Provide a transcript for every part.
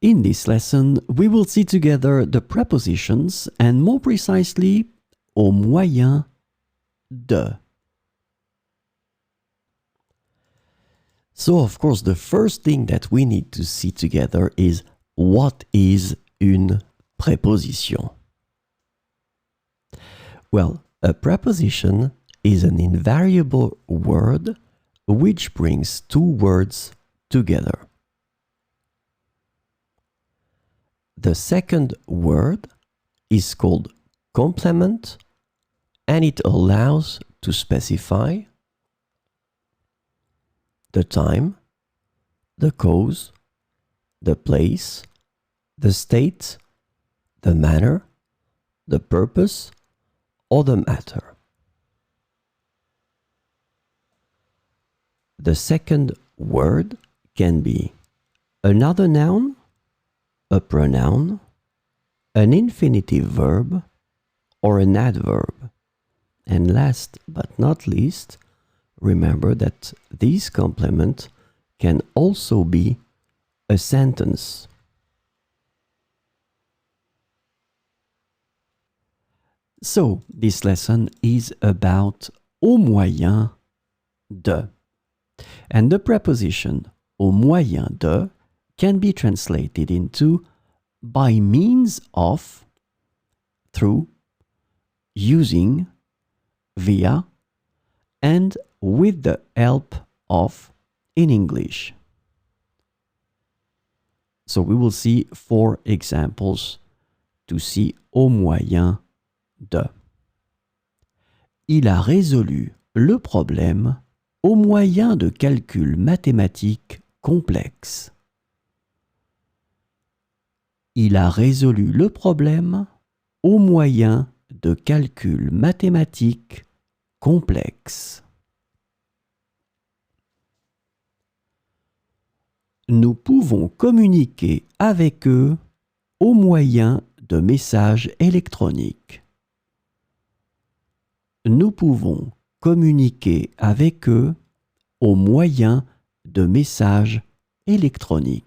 In this lesson, we will see together the prepositions and more precisely, au moyen de. So, of course, the first thing that we need to see together is what is une préposition? Well, a preposition is an invariable word which brings two words together. The second word is called complement, and it allows to specify the time, the cause, the place, the state, the manner, the purpose, or the matter. The second word can be another noun, a pronoun, an infinitive verb, or an adverb. And last but not least, remember that this complement can also be a sentence. So, this lesson is about au moyen de. And the preposition au moyen de can be translated into by means of, through, using, via, and with the help of in English. So we will see 4 examples to see au moyen de. Il a résolu le problème au moyen de calculs mathématiques complexes. Il a résolu le problème au moyen de calculs mathématiques complexes. Nous pouvons communiquer avec eux au moyen de messages électroniques. Nous pouvons communiquer avec eux au moyen de messages électroniques.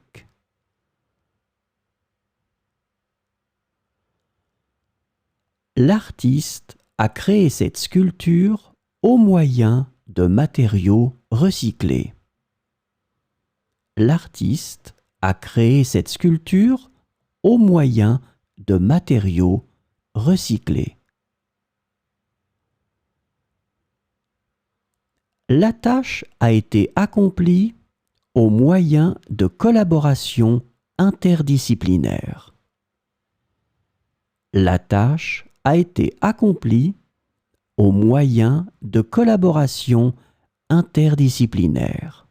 L'artiste a créé cette sculpture au moyen de matériaux recyclés. L'artiste a créé cette sculpture au moyen de matériaux recyclés. La tâche a été accomplie au moyen de collaboration interdisciplinaire. La tâche a été accomplie au moyen de collaboration interdisciplinaire.